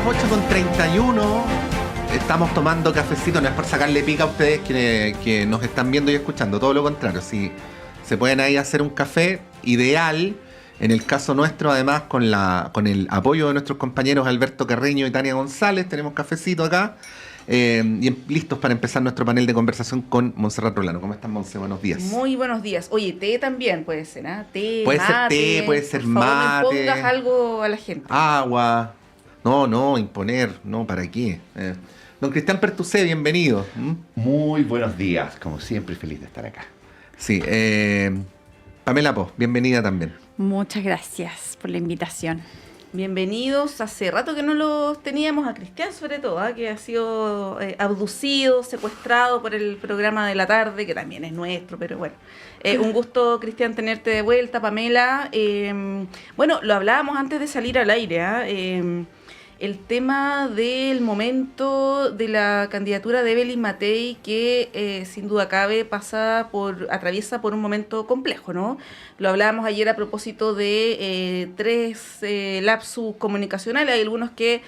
8:31. Estamos tomando cafecito, no es por sacarle pica a ustedes que nos están viendo y escuchando, todo lo contrario. Si se pueden ahí hacer un café, ideal. En el caso nuestro, además, con el apoyo de nuestros compañeros Alberto Carreño y Tania González, tenemos cafecito acá. Y listos para empezar nuestro panel de conversación con Montserrat Rolano. ¿Cómo estás, Monse? Buenos días. Muy buenos días. Oye, té también puede ser, ¿ah? Té, puede mate. Puede ser té, puede ser por favor, mate. No impongas algo a la gente. Agua. No, imponer. No, ¿para qué? Don Cristian Pertusé, bienvenido. Muy buenos días, como siempre, feliz de estar acá. Sí, Pamela Pos, bienvenida también. Muchas gracias por la invitación. Bienvenidos. Hace rato que no los teníamos, a Cristian sobre todo, que ha sido abducido, secuestrado por el programa de la tarde, que también es nuestro, pero bueno. Un gusto, Cristian, tenerte de vuelta, Pamela. Bueno, lo hablábamos antes de salir al aire, el tema del momento de la candidatura de Evelyn Matei, que sin duda cabe atraviesa por un momento complejo, ¿no? Lo hablábamos ayer a propósito de tres lapsus comunicacionales. Hay algunos que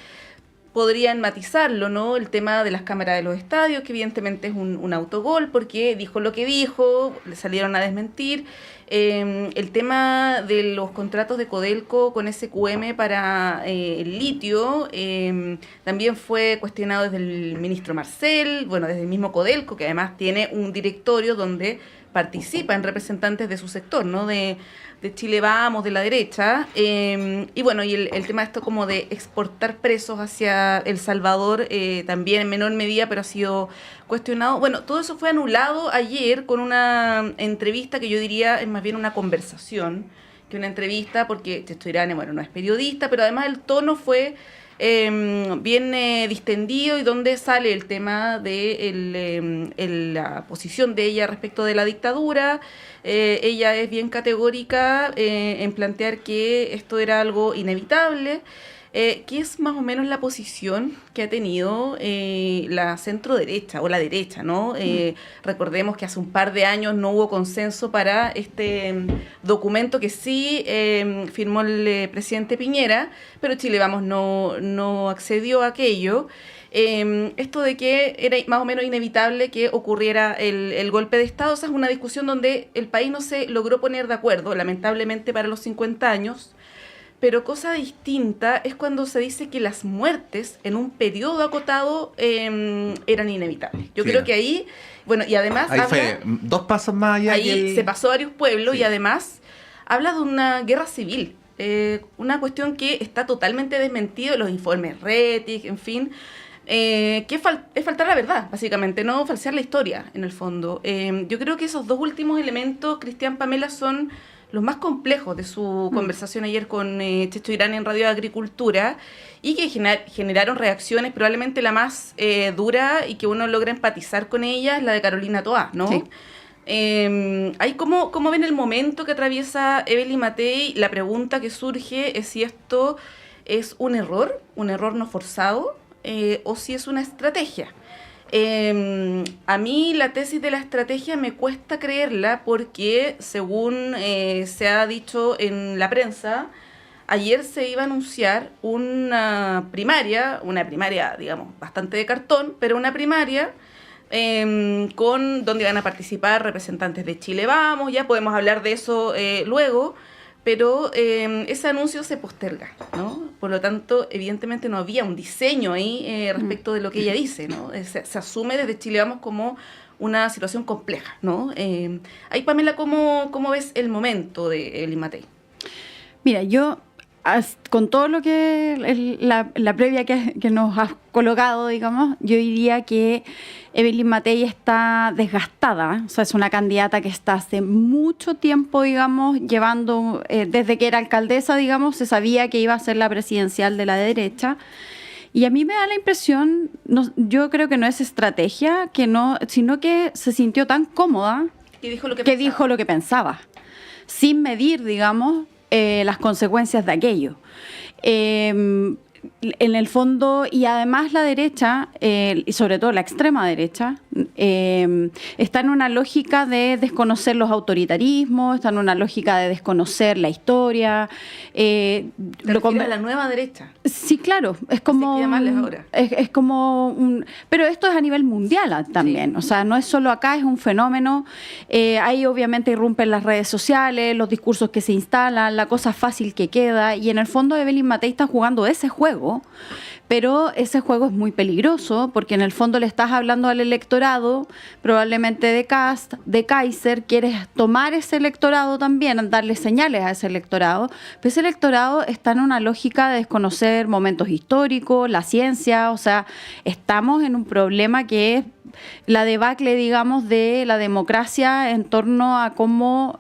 podrían matizarlo, ¿no? El tema de las cámaras de los estadios, que evidentemente es un autogol, porque dijo lo que dijo, le salieron a desmentir. El tema de los contratos de Codelco con SQM para el litio también fue cuestionado desde el ministro Marcel, desde el mismo Codelco, que además tiene un directorio donde participan representantes de su sector, ¿no? De Chile Vamos, de la derecha, y el tema de esto como de exportar presos hacia El Salvador, también en menor medida, pero ha sido cuestionado. Bueno, todo eso fue anulado ayer con una entrevista que yo diría es más bien una conversación que una entrevista, porque Checho Irane, no es periodista, pero además el tono fue bien distendido, y donde sale el tema de la posición de ella respecto de la dictadura. Ella es bien categórica en plantear que esto era algo inevitable, que es más o menos la posición que ha tenido la centro-derecha o la derecha, ¿no? Recordemos que hace un par de años no hubo consenso para este documento que sí firmó el presidente Piñera, pero Chile Vamos no accedió a aquello. Esto de que era más o menos inevitable que ocurriera el golpe de Estado, esa es una discusión donde el país no se logró poner de acuerdo, lamentablemente para los 50 años. Pero cosa distinta es cuando se dice que las muertes en un periodo acotado eran inevitables. Yo creo que ahí, y además ahí fue 2 pasos más allá. Ahí se pasó a varios pueblos, y además habla de una guerra civil, una cuestión que está totalmente desmentida en los informes Rettig, en fin, que es faltar la verdad, básicamente, no falsear la historia, en el fondo. Yo creo que esos dos últimos elementos, Cristian, Pamela, son los más complejos de su conversación ayer con Checho Irane en Radio Agricultura, y que generaron reacciones. Probablemente la más dura y que uno logra empatizar con ella es la de Carolina Toá, ¿no? Sí. Ahí ¿cómo ven el momento que atraviesa Evelyn Matei? La pregunta que surge es si esto es un error no forzado, o si es una estrategia. A mí la tesis de la estrategia me cuesta creerla, porque según se ha dicho en la prensa, ayer se iba a anunciar una primaria, digamos bastante de cartón, pero una primaria donde van a participar representantes de Chile Vamos. Ya podemos hablar de eso luego, pero ese anuncio se posterga, ¿no? Por lo tanto, evidentemente no había un diseño ahí respecto de lo que ella dice, ¿no? Se asume desde Chile Vamos como una situación compleja, ¿no? Ahí, Pamela, ¿cómo ves el momento de Evelyn Matei? Mira, yo, con todo lo que la previa que nos has colocado, digamos, yo diría que Evelyn Matei está desgastada. O sea, es una candidata que está hace mucho tiempo, digamos, llevando, desde que era alcaldesa, digamos, se sabía que iba a ser la presidencial de la derecha. Y a mí me da la impresión, yo creo que no es estrategia, sino que se sintió tan cómoda que dijo lo que pensaba, sin medir, digamos, las consecuencias de aquello. En el fondo, y además la derecha, y sobre todo la extrema derecha, Está en una lógica de desconocer los autoritarismos, está en una lógica de desconocer la historia. La nueva derecha. Sí, claro, es como... Así que llamarles ahora. Es como un... Pero esto es a nivel mundial también, Sí. o sea, no es solo acá, es un fenómeno. Ahí obviamente irrumpen las redes sociales, los discursos que se instalan, la cosa fácil que queda, y en el fondo Evelyn Matei está jugando ese juego, pero ese juego es muy peligroso porque en el fondo le estás hablando al electorado, probablemente de Kast, de Kaiser, quieres tomar ese electorado también, darle señales a ese electorado, pero ese electorado está en una lógica de desconocer momentos históricos, la ciencia, o sea, estamos en un problema que es la debacle, digamos, de la democracia en torno a cómo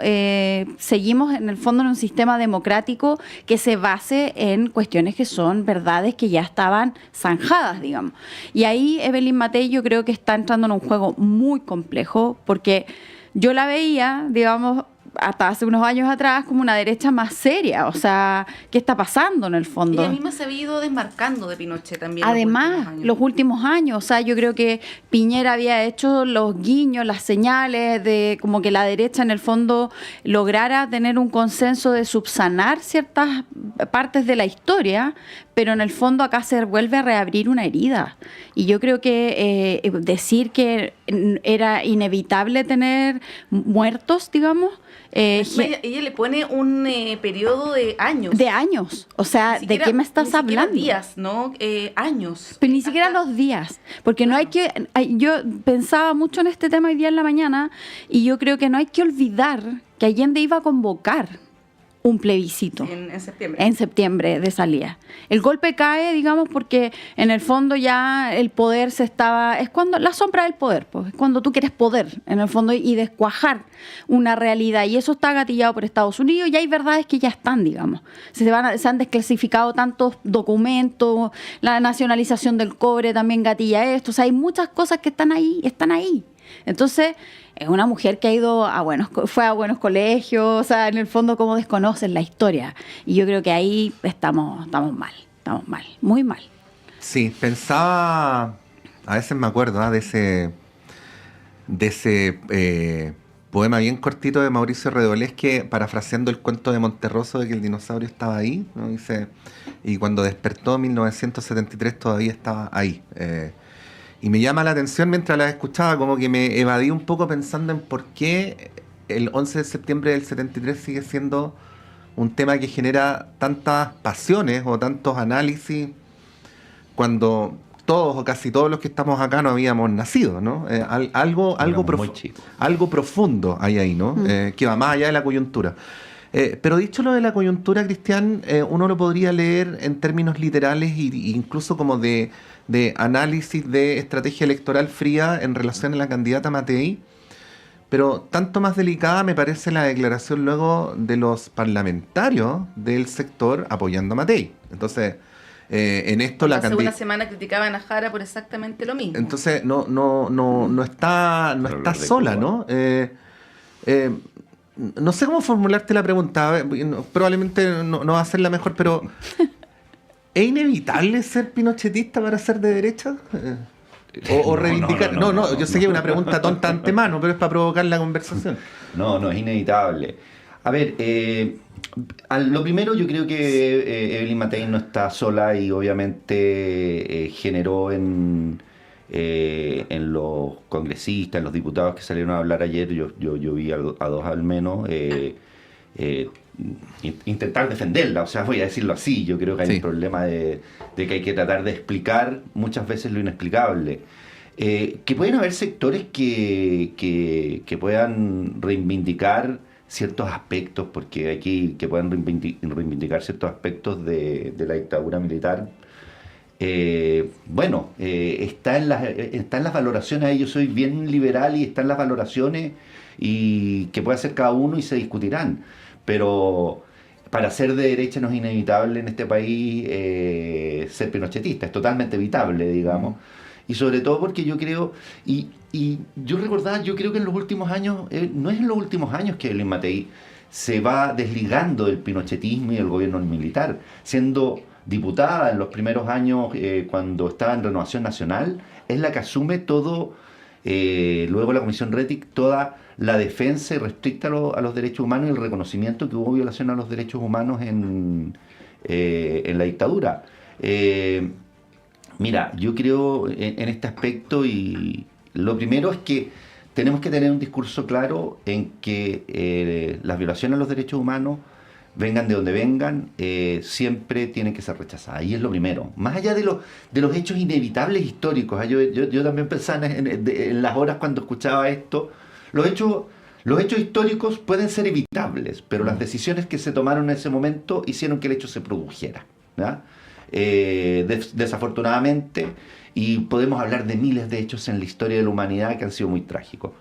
seguimos en el fondo en un sistema democrático que se base en cuestiones que son verdades que ya estaban zanjadas, digamos. Y ahí Evelyn Matei yo creo que está entrando en un juego muy complejo porque yo la veía, digamos, hasta hace unos años atrás como una derecha más seria, o sea, ¿qué está pasando en el fondo? Ella misma se ha ido desmarcando de Pinochet también. Además, los últimos años, o sea, yo creo que Piñera había hecho los guiños, las señales de como que la derecha en el fondo lograra tener un consenso de subsanar ciertas partes de la historia, pero en el fondo acá se vuelve a reabrir una herida. Y yo creo que decir que era inevitable tener muertos, digamos, ella le pone un periodo de años. De años. O sea, ¿de qué me estás hablando? Días, ¿no? Años. Pero ni siquiera los días. Porque no hay que... Yo pensaba mucho en este tema hoy día en la mañana y yo creo que no hay que olvidar que Allende iba a convocar un plebiscito. En septiembre. En septiembre de salida. El golpe cae, digamos, porque en el fondo ya el poder se estaba... Es cuando la sombra del poder, pues, es cuando tú quieres poder, en el fondo, y descuajar una realidad. Y eso está gatillado por Estados Unidos y hay verdades que ya están, digamos. Se han desclasificado tantos documentos, la nacionalización del cobre también gatilla esto. O sea, hay muchas cosas que están ahí, están ahí. Entonces, es una mujer que ha ido fue a buenos colegios, o sea, en el fondo como desconocen la historia. Y yo creo que ahí estamos mal, muy mal. Sí, pensaba, a veces me acuerdo de ese poema bien cortito de Mauricio Redolés que, parafraseando el cuento de Monterroso de que el dinosaurio estaba ahí, ¿no? Dice, y cuando despertó en 1973 todavía estaba ahí. Y me llama la atención mientras la escuchaba, como que me evadí un poco pensando en por qué el 11 de septiembre del 73 sigue siendo un tema que genera tantas pasiones o tantos análisis cuando todos o casi todos los que estamos acá no habíamos nacido, ¿no? Algo profundo hay ahí, ¿no? Que va más allá de la coyuntura. Pero dicho lo de la coyuntura, Cristian, uno lo podría leer en términos literales e incluso como de análisis de estrategia electoral fría en relación a la candidata Matei, pero tanto más delicada me parece la declaración luego de los parlamentarios del sector apoyando a Matei. Entonces, en esto la candidata... Hace una semana criticaban a Jara por exactamente lo mismo. Entonces, no está sola, ¿no? No sé cómo formularte la pregunta, probablemente no va a ser la mejor, pero ¿es inevitable ser pinochetista para ser de derecha? O reivindicar... No, yo sé que es una pregunta tonta antemano, pero es para provocar la conversación. No, es inevitable. A ver, lo primero yo creo que Evelyn Matei no está sola y obviamente generó en los congresistas, en los diputados que salieron a hablar ayer, yo vi a dos al menos, intentar defenderla, o sea, voy a decirlo así. Yo creo que hay un problema de que hay que tratar de explicar muchas veces lo inexplicable. Que pueden haber sectores que puedan reivindicar ciertos aspectos, porque aquí que puedan reivindicar ciertos aspectos de la dictadura militar. Está en las valoraciones. Ahí yo soy bien liberal y están las valoraciones y que puede hacer cada uno y se discutirán, pero para ser de derecha no es inevitable en este país ser pinochetista, es totalmente evitable, digamos. Y sobre todo porque yo creo, y yo creo que en los últimos años, no es en los últimos años que Evelyn Matei se va desligando del pinochetismo y del gobierno militar, siendo diputada en los primeros años, cuando estaba en Renovación Nacional, es la que asume todo luego la Comisión Rettig, toda la defensa y restricta a los derechos humanos y el reconocimiento que hubo violación a los derechos humanos en la dictadura. Mira, yo creo en este aspecto, y lo primero es que tenemos que tener un discurso claro en que las violaciones a los derechos humanos, vengan de donde vengan, siempre tienen que ser rechazadas. Y es lo primero. Más allá de los hechos inevitables históricos, yo también pensaba en las horas cuando escuchaba esto, los hechos históricos pueden ser evitables, pero las decisiones que se tomaron en ese momento hicieron que el hecho se produjera, ¿ya? Desafortunadamente, y podemos hablar de miles de hechos en la historia de la humanidad que han sido muy trágicos.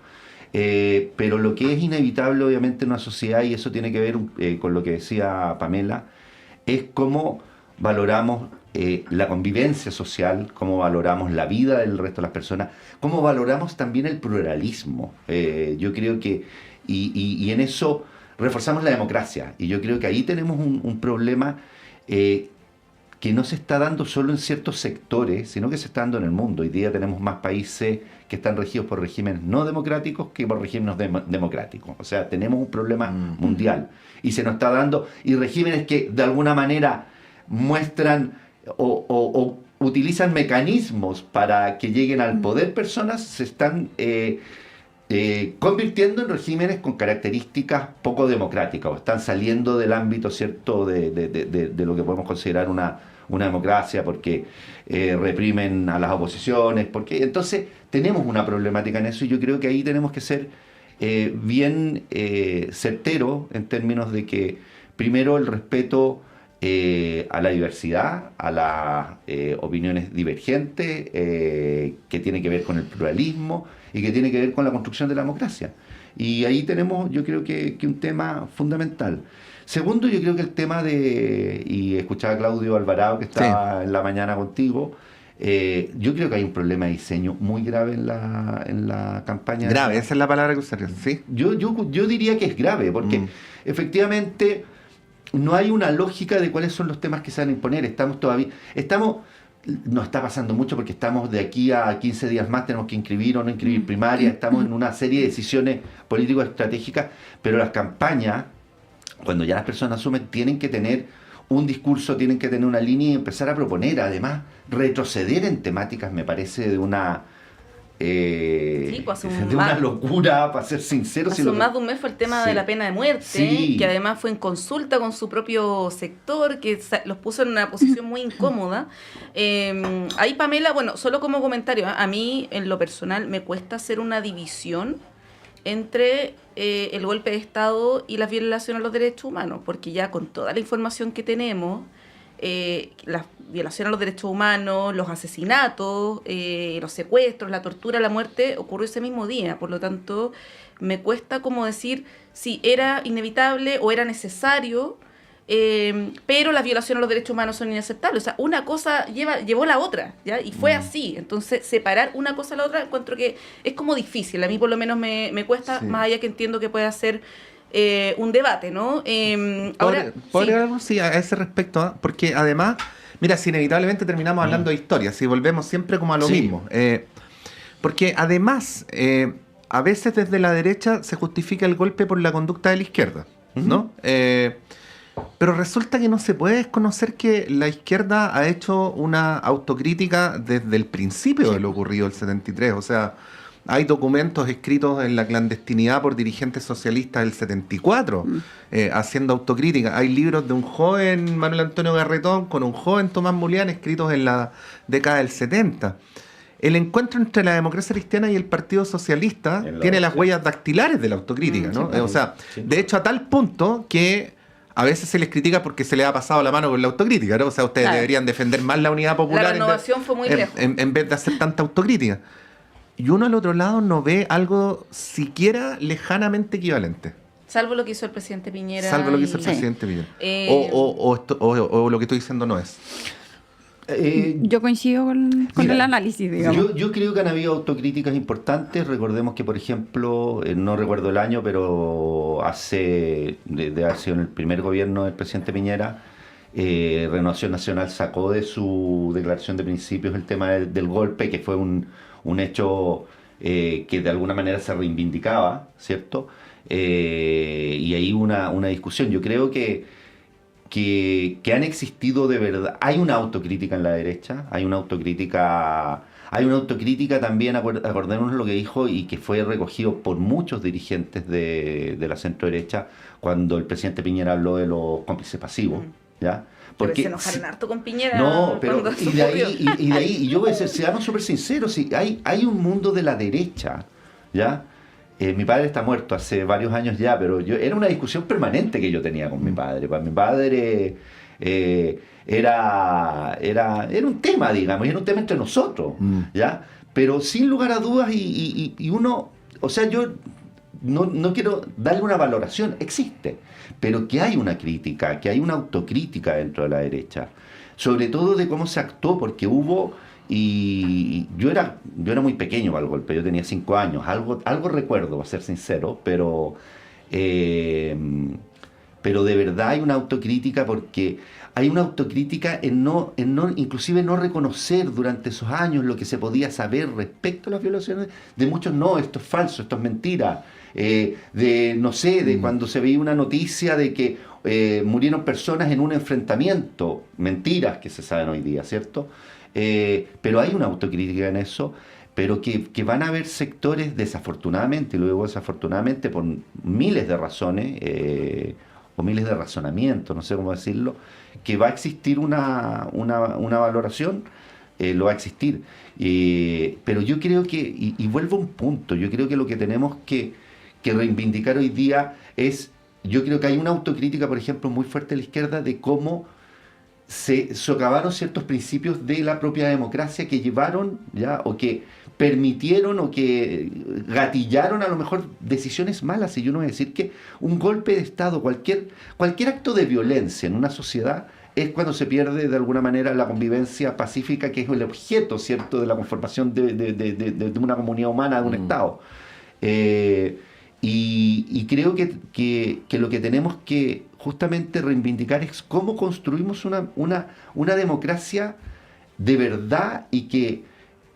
Pero lo que es inevitable obviamente en una sociedad, y eso tiene que ver con lo que decía Pamela, es cómo valoramos la convivencia social, cómo valoramos la vida del resto de las personas, cómo valoramos también el pluralismo. Yo creo que, y en eso reforzamos la democracia, y yo creo que ahí tenemos un problema que no se está dando solo en ciertos sectores, sino que se está dando en el mundo. Hoy día tenemos más países que están regidos por regímenes no democráticos que por regímenes democráticos. O sea, tenemos un problema mundial. Y se nos está dando, y regímenes que de alguna manera muestran o utilizan mecanismos para que lleguen al poder personas, se están convirtiendo en regímenes con características poco democráticas, o están saliendo del ámbito, ¿cierto?, de lo que podemos considerar una democracia, porque reprimen a las oposiciones, porque entonces tenemos una problemática en eso, y yo creo que ahí tenemos que ser bien certeros en términos de que, primero, el respeto a la diversidad, a las opiniones divergentes, que tiene que ver con el pluralismo y que tiene que ver con la construcción de la democracia. Y ahí tenemos, yo creo que un tema fundamental. Segundo, yo creo que el tema y escuchaba a Claudio Alvarado, que estaba en la mañana contigo, yo creo que hay un problema de diseño muy grave en la campaña. Grave, esa es la palabra que usaría, ¿sí? Yo diría que es grave, porque efectivamente no hay una lógica de cuáles son los temas que se van a imponer. No está pasando mucho porque estamos de aquí a 15 días más, tenemos que inscribir o no inscribir primaria, estamos en una serie de decisiones político-estratégicas, pero las campañas, cuando ya las personas asumen, tienen que tener un discurso, tienen que tener una línea y empezar a proponer. Además, retroceder en temáticas me parece de una una locura, para ser sincero. Hace más de un mes fue el tema de la pena de muerte, que además fue en consulta con su propio sector, que los puso en una posición muy incómoda. Ahí, Pamela, bueno, solo como comentario, a mí en lo personal me cuesta hacer una división entre el golpe de Estado y las violaciones a los derechos humanos, porque ya con toda la información que tenemos, las violaciones a los derechos humanos, los asesinatos, los secuestros, la tortura, la muerte, ocurrió ese mismo día. Por lo tanto, me cuesta como decir si era inevitable o era necesario, pero las violaciones a los derechos humanos son inaceptables. O sea, una cosa llevó la otra, ¿ya? Y fue así. Entonces, separar una cosa a la otra encuentro que es como difícil. A mí por lo menos me cuesta, más allá que entiendo que pueda ser un debate, ¿no? Ahora, algo a ese respecto, ¿eh? Porque además, mira, si inevitablemente terminamos hablando de historia, si volvemos siempre como a lo mismo, porque además, a veces desde la derecha se justifica el golpe por la conducta de la izquierda, ¿no? Pero resulta que no se puede desconocer que la izquierda ha hecho una autocrítica desde el principio de lo ocurrido el 73, o sea, hay documentos escritos en la clandestinidad por dirigentes socialistas del 74, haciendo autocrítica. Hay libros de un joven Manuel Antonio Garretón con un joven Tomás Mulián escritos en la década del 70. El encuentro entre la democracia cristiana y el Partido Socialista tiene las huellas dactilares de la autocrítica, ¿no? O sea, de hecho, a tal punto que a veces se les critica porque se les ha pasado la mano con la autocrítica, ¿no? O sea, ustedes deberían defender más la unidad popular. La renovación fue muy lejos. En vez de hacer tanta autocrítica. Y uno al otro lado no ve algo siquiera lejanamente equivalente. Salvo lo que hizo el presidente Piñera. O lo que estoy diciendo no es. Yo coincido con el análisis, digamos. Yo creo que han habido autocríticas importantes. Recordemos que, por ejemplo, no recuerdo el año, pero ha sido en el primer gobierno del presidente Piñera, Renovación Nacional sacó de su declaración de principios el tema del golpe, que fue un hecho que de alguna manera se reivindicaba, ¿cierto? Y ahí una discusión. Yo creo que han existido de verdad. Hay una autocrítica en la derecha, hay una autocrítica también, acordémonos lo que dijo y que fue recogido por muchos dirigentes de la centro-derecha cuando el presidente Piñera habló de los cómplices pasivos, ¿ya? Porque se enojaron harto con Piñera. No, pero cuando y de ahí, y yo voy a ser, seamos súper sinceros, si hay un mundo de la derecha, ¿ya? Mi padre está muerto hace varios años ya, pero era una discusión permanente que yo tenía con mi padre. Para mi padre era un tema, digamos, y era un tema entre nosotros, ¿ya? Pero sin lugar a dudas, y uno, o sea, yo no quiero darle una valoración, existe, pero que hay una crítica, que hay una autocrítica dentro de la derecha, sobre todo de cómo se actuó, porque hubo... Y yo era muy pequeño para el golpe, yo tenía 5 años, algo recuerdo, para ser sincero, pero de verdad hay una autocrítica, porque hay una autocrítica en no inclusive no reconocer durante esos años lo que se podía saber respecto a las violaciones de muchos. No, esto es falso, esto es mentira, de cuando se veía una noticia de que murieron personas en un enfrentamiento, mentiras que se saben hoy día, ¿cierto? Pero hay una autocrítica en eso, pero que van a haber sectores, desafortunadamente, y luego desafortunadamente por miles de razones o miles de razonamientos, no sé cómo decirlo, que va a existir una valoración, lo va a existir. Pero yo creo que, y vuelvo a un punto, yo creo que lo que tenemos que reivindicar hoy día es, yo creo que hay una autocrítica, por ejemplo, muy fuerte de la izquierda de cómo se socavaron ciertos principios de la propia democracia que llevaron, ¿ya? O que permitieron o que gatillaron a lo mejor decisiones malas. Y yo no voy a decir que un golpe de Estado, cualquier acto de violencia en una sociedad es cuando se pierde de alguna manera la convivencia pacífica, que es el objeto, ¿cierto?, de la conformación de una comunidad humana, de un Estado. Y creo que lo que tenemos que justamente reivindicar es cómo construimos una democracia de verdad y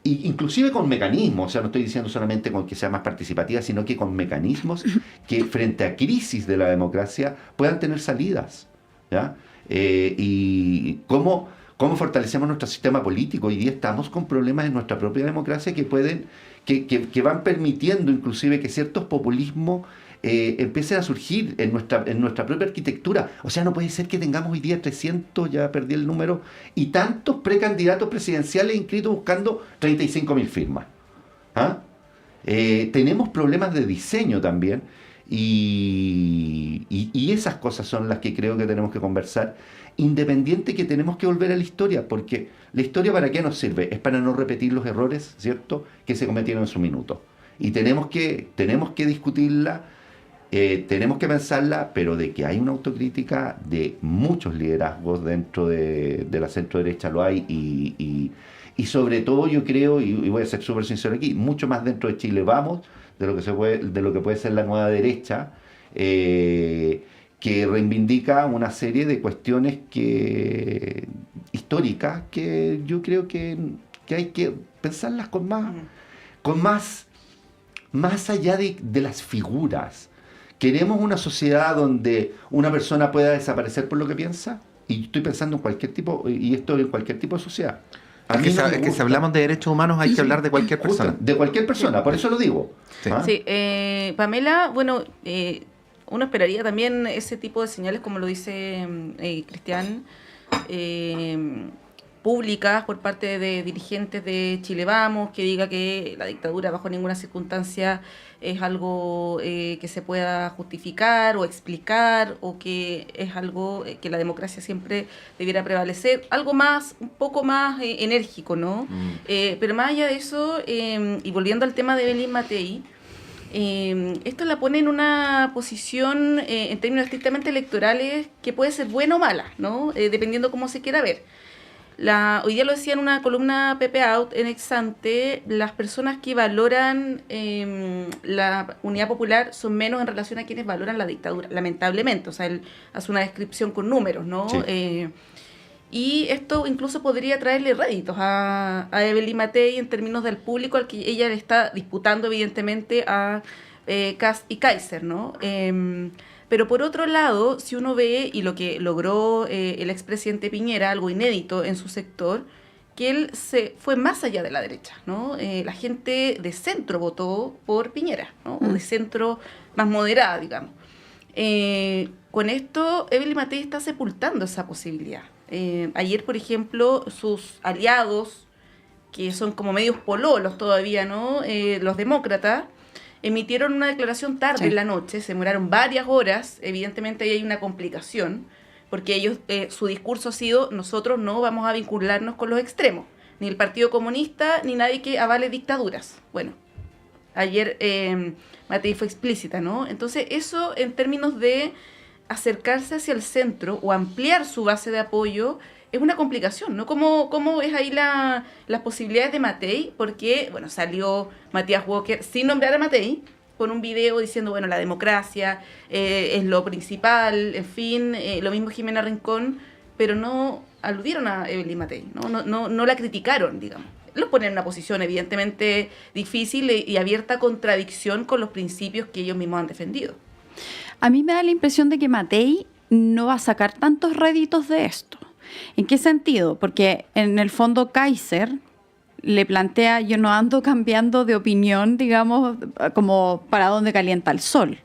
inclusive con mecanismos, o sea, no estoy diciendo solamente con que sea más participativa, sino que con mecanismos que frente a crisis de la democracia puedan tener salidas, ¿ya? Y cómo fortalecemos nuestro sistema político. Hoy día estamos con problemas en nuestra propia democracia que van permitiendo inclusive que ciertos populismos empiecen a surgir en nuestra propia arquitectura. O sea, no puede ser que tengamos hoy día 300, ya perdí el número, y tantos precandidatos presidenciales inscritos buscando 35.000 firmas. ¿Ah? Tenemos problemas de diseño también, y esas cosas son las que creo que tenemos que conversar, independiente que tenemos que volver a la historia, porque la historia ¿para qué nos sirve? Es para no repetir los errores, ¿cierto?, que se cometieron en su minuto. Y tenemos que discutirla, tenemos que pensarla, pero de que hay una autocrítica de muchos liderazgos dentro de la centro derecha, lo hay, y sobre todo yo creo, y voy a ser súper sincero aquí, mucho más dentro de Chile Vamos, de lo que puede ser la nueva derecha, que reivindica una serie de cuestiones históricas que yo creo que hay que pensarlas con más allá de las figuras. ¿Queremos una sociedad donde una persona pueda desaparecer por lo que piensa? Y estoy pensando en cualquier tipo, y esto en cualquier tipo de sociedad. Es que si hablamos de derechos humanos hay que hablar de cualquier persona. De cualquier persona, por eso lo digo. Sí. ¿Ah? Sí, Pamela, bueno, uno esperaría también ese tipo de señales, como lo dice Cristian, públicas por parte de dirigentes de Chile Vamos, que diga que la dictadura bajo ninguna circunstancia es algo que se pueda justificar o explicar, o que es algo que la democracia siempre debiera prevalecer, algo más, un poco más enérgico, ¿no? Pero más allá de eso, y volviendo al tema de Evelyn Matei, esto la pone en una posición en términos estrictamente electorales que puede ser buena o mala, ¿no? Dependiendo cómo se quiera ver. Hoy día lo decía en una columna Pepe Out en Exante, las personas que valoran la unidad popular son menos en relación a quienes valoran la dictadura, lamentablemente. O sea, él hace una descripción con números, ¿no? Sí. Y esto incluso podría traerle réditos a Evelyn Matei en términos del público al que ella le está disputando evidentemente a Kast y Kaiser, ¿no? Pero por otro lado, si uno ve, y lo que logró el expresidente Piñera, algo inédito en su sector, que él se fue más allá de la derecha, ¿no? La gente de centro votó por Piñera, ¿no? O de centro más moderada, digamos. Con esto, Evelyn Matei está sepultando esa posibilidad. Ayer, por ejemplo, sus aliados, que son como medios pololos todavía, ¿no? Los demócratas, emitieron una declaración tarde en la noche, se demoraron varias horas, evidentemente ahí hay una complicación, porque ellos, su discurso ha sido: nosotros no vamos a vincularnos con los extremos, ni el Partido Comunista, ni nadie que avale dictaduras. Bueno, ayer Matei fue explícita, ¿no? Entonces eso en términos de acercarse hacia el centro o ampliar su base de apoyo es una complicación, ¿no? ¿Cómo ves ahí las posibilidades de Matei? Porque, bueno, salió Matías Walker sin nombrar a Matei, con un video diciendo, bueno, la democracia es lo principal, en fin, lo mismo Jimena Rincón, pero no aludieron a Evelyn Matei, no la criticaron, digamos. Los ponen en una posición evidentemente difícil y abierta a contradicción con los principios que ellos mismos han defendido. A mí me da la impresión de que Matei no va a sacar tantos réditos de esto. ¿En qué sentido? Porque en el fondo Kaiser le plantea: yo no ando cambiando de opinión, digamos, como para dónde calienta el sol.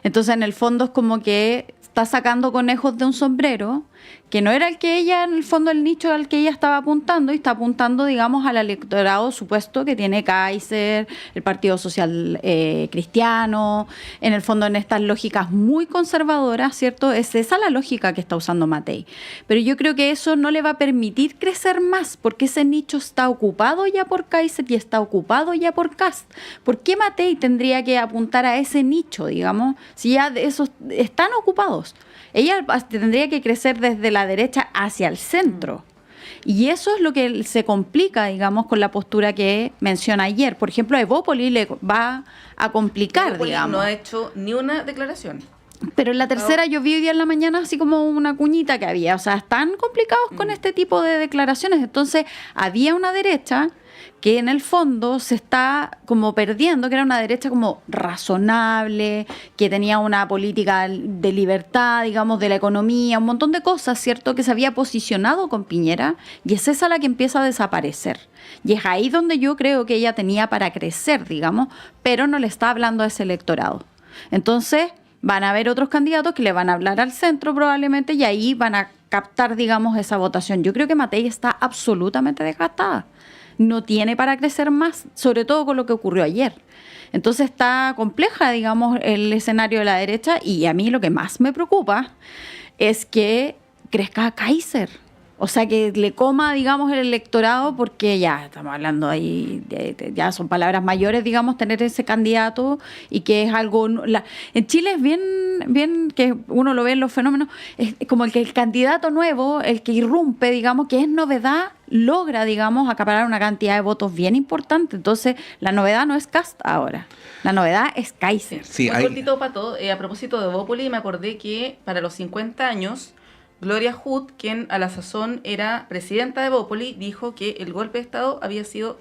Entonces, en el fondo es como que está sacando conejos de un sombrero, que no era el que ella, en el fondo, el nicho al que ella estaba apuntando, y está apuntando, digamos, al electorado supuesto que tiene Kaiser, el Partido Social Cristiano, en el fondo en estas lógicas muy conservadoras, ¿cierto? Es esa la lógica que está usando Matei. Pero yo creo que eso no le va a permitir crecer más, porque ese nicho está ocupado ya por Kaiser y está ocupado ya por Kast. ¿Por qué Matei tendría que apuntar a ese nicho, digamos, si ya esos están ocupados? Ella tendría que crecer desde la derecha hacia el centro. Y eso es lo que se complica, digamos, con la postura que menciona ayer. Por ejemplo, a Evópoli le va a complicar, Evópoli digamos. no ha hecho ni una declaración. Pero en la tercera yo vi hoy día en la mañana así como una cuñita que había. O sea, están complicados con este tipo de declaraciones. Entonces, había una derecha que en el fondo se está como perdiendo, que era una derecha como razonable, que tenía una política de libertad, digamos, de la economía, un montón de cosas, ¿cierto?, que se había posicionado con Piñera, y es esa la que empieza a desaparecer. Y es ahí donde yo creo que ella tenía para crecer, digamos, pero no le está hablando a ese electorado. Entonces, van a haber otros candidatos que le van a hablar al centro probablemente, y ahí van a captar, digamos, esa votación. Yo creo que Matei está absolutamente desgastada. No tiene para crecer más, sobre todo con lo que ocurrió ayer. Entonces está compleja, digamos, el escenario de la derecha, y a mí lo que más me preocupa es que crezca Kaiser. O sea, que le coma, digamos, el electorado, porque ya estamos hablando ahí, ya son palabras mayores, digamos, tener ese candidato, y que es algo... en Chile es bien que uno lo ve en los fenómenos, es como el candidato nuevo, el que irrumpe, digamos, que es novedad, logra, digamos, acaparar una cantidad de votos bien importante. Entonces, la novedad no es Kast ahora, la novedad es Kaiser. Sí, muy cortito, Pato, a propósito de Evópoli, me acordé que para los 50 años... Gloria Hood, quien a la sazón era presidenta de Evópoli, dijo que el golpe de Estado había sido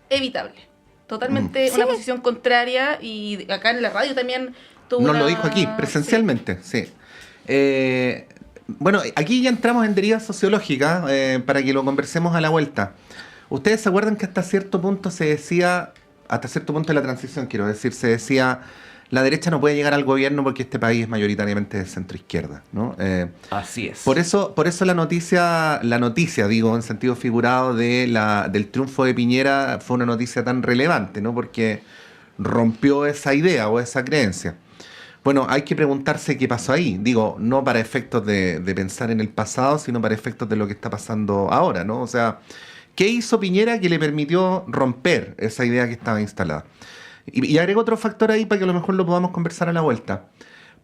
evitable. Totalmente una posición contraria, y acá en la radio también tuvo Nos lo dijo aquí, presencialmente, sí. Bueno, aquí ya entramos en derivas sociológicas para que lo conversemos a la vuelta. ¿Ustedes se acuerdan que hasta cierto punto se decía, hasta cierto punto de la transición, quiero decir, se decía... La derecha no puede llegar al gobierno porque este país es mayoritariamente de centro-izquierda, ¿no? Así es. Por eso la noticia, digo, en sentido figurado, del triunfo de Piñera fue una noticia tan relevante, ¿no? Porque rompió esa idea o esa creencia. Bueno, hay que preguntarse qué pasó ahí. Digo, no para efectos de pensar en el pasado, sino para efectos de lo que está pasando ahora, ¿no? O sea, ¿qué hizo Piñera que le permitió romper esa idea que estaba instalada? Y agrego otro factor ahí para que a lo mejor lo podamos conversar a la vuelta.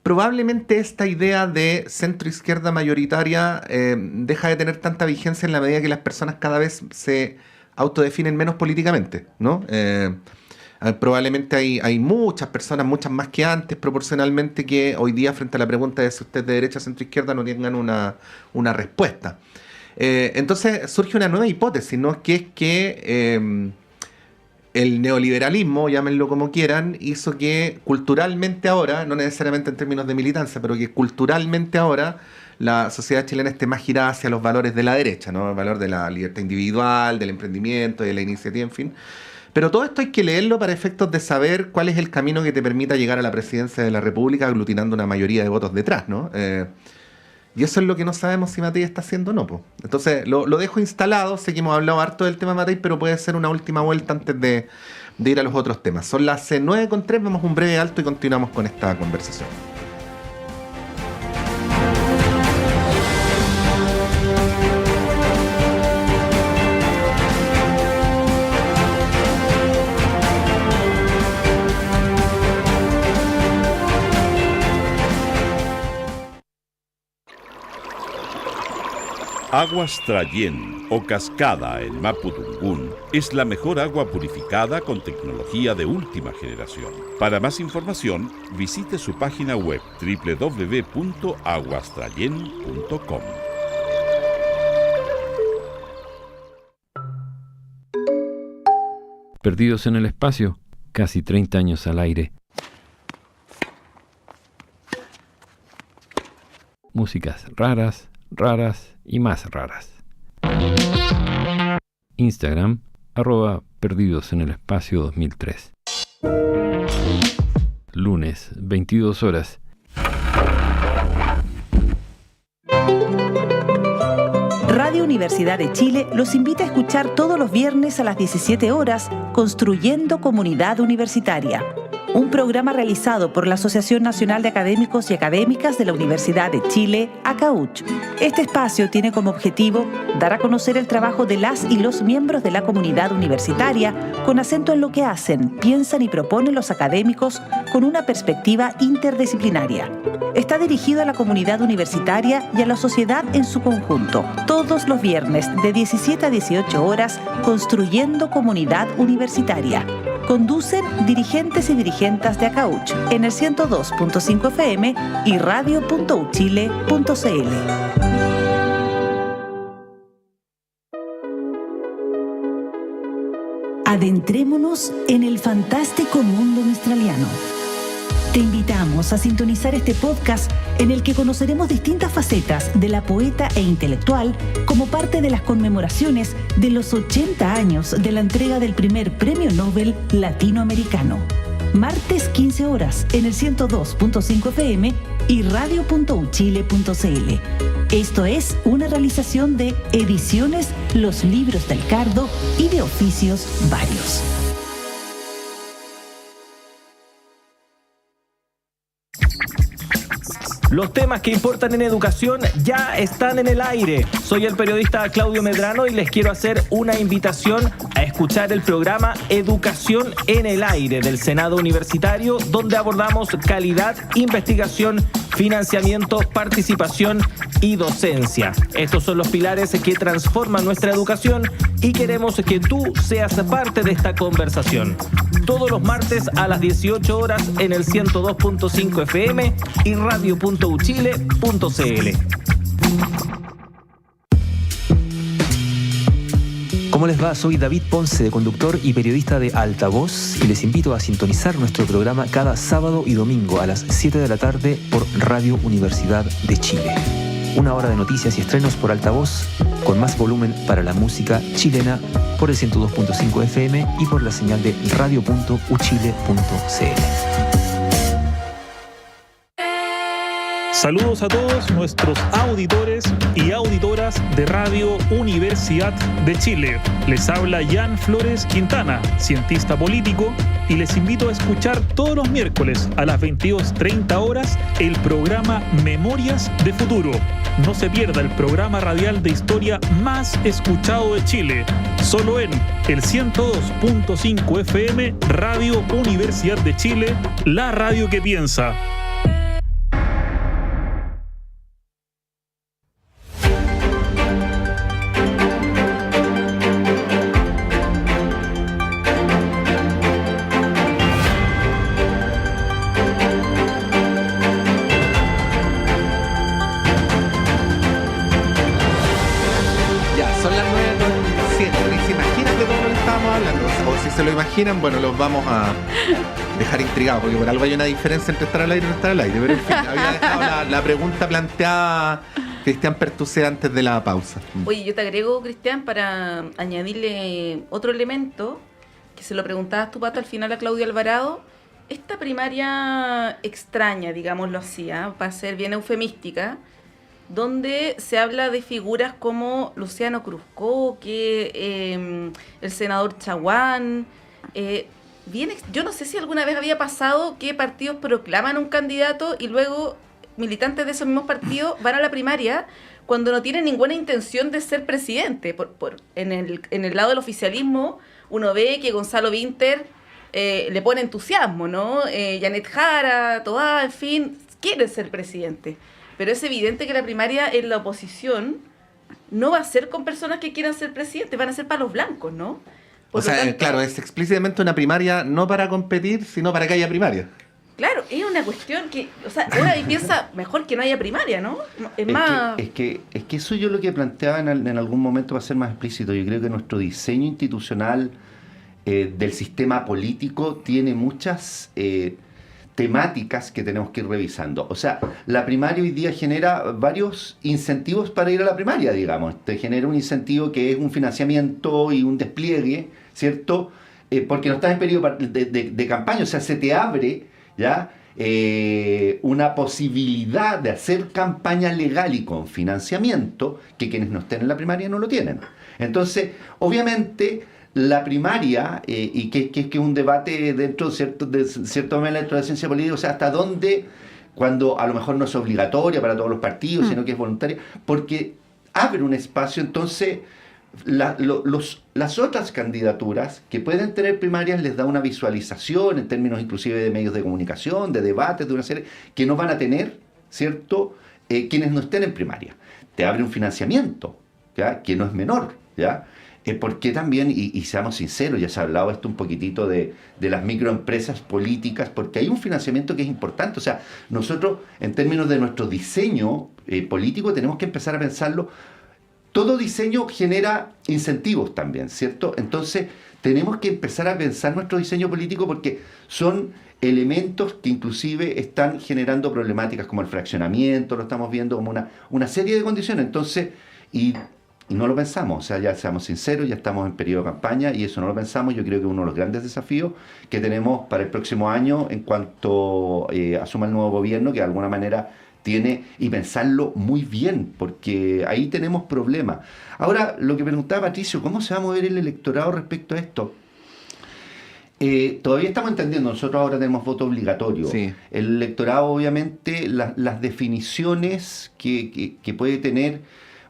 Probablemente esta idea de centro-izquierda mayoritaria deja de tener tanta vigencia en la medida que las personas cada vez se autodefinen menos políticamente, ¿no? Probablemente hay muchas personas, muchas más que antes, proporcionalmente, que hoy día frente a la pregunta de si usted es de derecha o centro-izquierda no tengan una respuesta. Entonces surge una nueva hipótesis, ¿no? Que es que el neoliberalismo, llámenlo como quieran, hizo que culturalmente ahora, no necesariamente en términos de militancia, pero que culturalmente ahora la sociedad chilena esté más girada hacia los valores de la derecha, ¿no? El valor de la libertad individual, del emprendimiento, de la iniciativa, en fin. Pero todo esto hay que leerlo para efectos de saber cuál es el camino que te permita llegar a la presidencia de la República aglutinando una mayoría de votos detrás, ¿no? Y eso es lo que no sabemos si Matei está haciendo o no, po. Entonces lo dejo instalado. Sé que hemos hablado harto del tema Matei, pero puede ser una última vuelta antes de ir a los otros temas. Son las 9:03, vamos un breve alto y continuamos con esta conversación. Aguas Trayén o Cascada en Mapudungún es la mejor agua purificada con tecnología de última generación. Para más información, visite su página web www.aguastrayen.com. Perdidos en el espacio, casi 30 años al aire. Músicas raras y más raras. Instagram, @Perdidos en el Espacio 2003. Lunes, 22 horas. Radio Universidad de Chile los invita a escuchar todos los viernes a las 17 horas Construyendo Comunidad Universitaria, un programa realizado por la Asociación Nacional de Académicos y Académicas de la Universidad de Chile, ACAUCH. Este espacio tiene como objetivo dar a conocer el trabajo de las y los miembros de la comunidad universitaria con acento en lo que hacen, piensan y proponen los académicos con una perspectiva interdisciplinaria. Está dirigido a la comunidad universitaria y a la sociedad en su conjunto. Todos los viernes de 17 a 18 horas, Construyendo Comunidad Universitaria. Conducen dirigentes y dirigentes de ACAUCH en el 102.5 FM y radio.uchile.cl. Adentrémonos en el fantástico mundo mistraliano. Te invitamos a sintonizar este podcast en el que conoceremos distintas facetas de la poeta e intelectual como parte de las conmemoraciones de los 80 años de la entrega del primer Premio Nobel Latinoamericano. Martes 15 horas en el 102.5 FM y radio.uchile.cl. Esto es una realización de Ediciones Los Libros del Cardo y de Oficios Varios. Los temas que importan en educación ya están en el aire. Soy el periodista Claudio Medrano y les quiero hacer una invitación a escuchar el programa Educación en el Aire del Senado Universitario, donde abordamos calidad, investigación, financiamiento, participación y docencia. Estos son los pilares que transforman nuestra educación y queremos que tú seas parte de esta conversación. Todos los martes a las 18 horas en el 102.5 FM y radio.uchile.cl. ¿Cómo les va? Soy David Ponce, conductor y periodista de Altavoz, y les invito a sintonizar nuestro programa cada sábado y domingo a las 7 de la tarde por Radio Universidad de Chile. Una hora de noticias y estrenos por Altavoz, con más volumen para la música chilena por el 102.5 FM y por la señal de radio.uchile.cl. Saludos a todos nuestros auditores y auditoras de Radio Universidad de Chile. Les habla Jan Flores Quintana, cientista político, y les invito a escuchar todos los miércoles a las 22:30 horas el programa Memorias de Futuro. No se pierda el programa radial de historia más escuchado de Chile, solo en el 102.5 FM, Radio Universidad de Chile, la radio que piensa. hablando. O si se lo imaginan, bueno, los vamos a dejar intrigados, porque por algo hay una diferencia entre estar al aire y no estar al aire. Pero en fin, había dejado la pregunta planteada Cristian Pertucé antes de la pausa. Oye, yo te agrego, Cristian, para añadirle otro elemento, que se lo preguntabas tú, Pato, al final a Claudio Alvarado. Esta primaria extraña, digámoslo así, para ser bien eufemística, donde se habla de figuras como Luciano Cruzcoque, el senador Chaguán. Yo no sé si alguna vez había pasado que partidos proclaman un candidato y luego militantes de esos mismos partidos van a la primaria cuando no tienen ninguna intención de ser presidente. En el lado del oficialismo uno ve que Gonzalo Vinter le pone entusiasmo, ¿no? Janet Jara, Toá, en fin, quieren ser presidente. Pero es evidente que la primaria en la oposición no va a ser con personas que quieran ser presidentes, van a ser palos blancos, ¿no? Claro, es explícitamente una primaria no para competir, sino para que haya primaria. Claro, es una cuestión que, uno ahí piensa mejor que no haya primaria, ¿no? Es que eso yo lo que planteaba en algún momento, va a ser más explícito. Yo creo que nuestro diseño institucional del sistema político tiene muchas temáticas que tenemos que ir revisando. O sea, la primaria hoy día genera varios incentivos para ir a la primaria, digamos. Te genera un incentivo que es un financiamiento y un despliegue, ¿cierto? Porque no estás en periodo de campaña, o sea, se te abre ya una posibilidad de hacer campaña legal y con financiamiento que quienes no estén en la primaria no lo tienen. Entonces, obviamente, la primaria, y que es un debate dentro de cierto momento dentro de la ciencia política, o sea, hasta dónde, cuando a lo mejor no es obligatoria para todos los partidos, sino que es voluntaria, porque abre un espacio. Entonces las otras candidaturas que pueden tener primarias les da una visualización en términos inclusive de medios de comunicación, de debates, de una serie que no van a tener, ¿cierto?, quienes no estén en primaria. Te abre un financiamiento, ¿ya?, que no es menor, ¿ya? Porque también, y seamos sinceros, ya se ha hablado esto un poquitito de las microempresas políticas, porque hay un financiamiento que es importante. O sea, nosotros, en términos de nuestro diseño político, tenemos que empezar a pensarlo. Todo diseño genera incentivos también, ¿cierto? Entonces, tenemos que empezar a pensar nuestro diseño político porque son elementos que inclusive están generando problemáticas como el fraccionamiento, lo estamos viendo como una serie de condiciones. Entonces, y no lo pensamos, o sea, ya seamos sinceros, ya estamos en periodo de campaña y eso no lo pensamos. Yo creo que uno de los grandes desafíos que tenemos para el próximo año en cuanto asuma el nuevo gobierno, que de alguna manera tiene, y pensarlo muy bien, porque ahí tenemos problemas. Ahora, lo que preguntaba Patricio, ¿cómo se va a mover el electorado respecto a esto? Todavía estamos entendiendo, nosotros ahora tenemos voto obligatorio. Sí. El electorado, obviamente, las definiciones que puede tener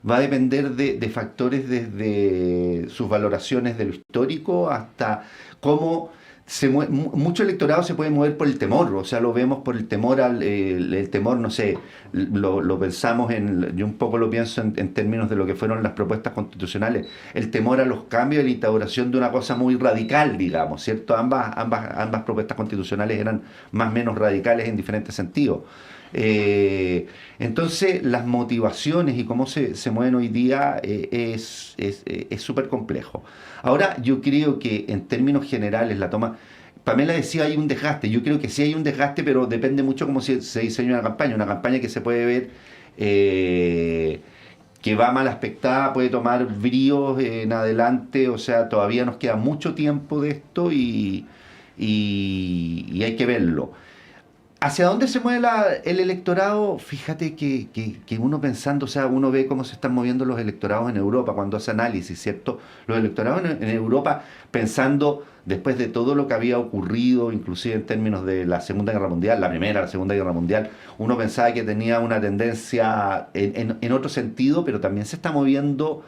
va a depender de factores desde sus valoraciones de lo histórico hasta cómo mucho electorado se puede mover por el temor. O sea, lo vemos por el temor el temor, no sé, lo pensamos yo un poco lo pienso en términos de lo que fueron las propuestas constitucionales, el temor a los cambios y la instauración de una cosa muy radical, digamos, ¿cierto? Ambas propuestas constitucionales eran más o menos radicales en diferentes sentidos. Entonces las motivaciones y cómo se mueven hoy día es súper complejo. Ahora, yo creo que en términos generales la toma, Pamela decía hay un desgaste. Yo creo que sí hay un desgaste, pero depende mucho cómo se diseña una campaña que se puede ver que va mal aspectada, puede tomar bríos en adelante. O sea, todavía nos queda mucho tiempo de esto y hay que verlo. ¿Hacia dónde se mueve el electorado? Fíjate que uno pensando, o sea, uno ve cómo se están moviendo los electorados en Europa cuando hace análisis, ¿cierto? Los electorados en Europa, pensando después de todo lo que había ocurrido, inclusive en términos de la Segunda Guerra Mundial, la Segunda Guerra Mundial, uno pensaba que tenía una tendencia en otro sentido, pero también se está moviendo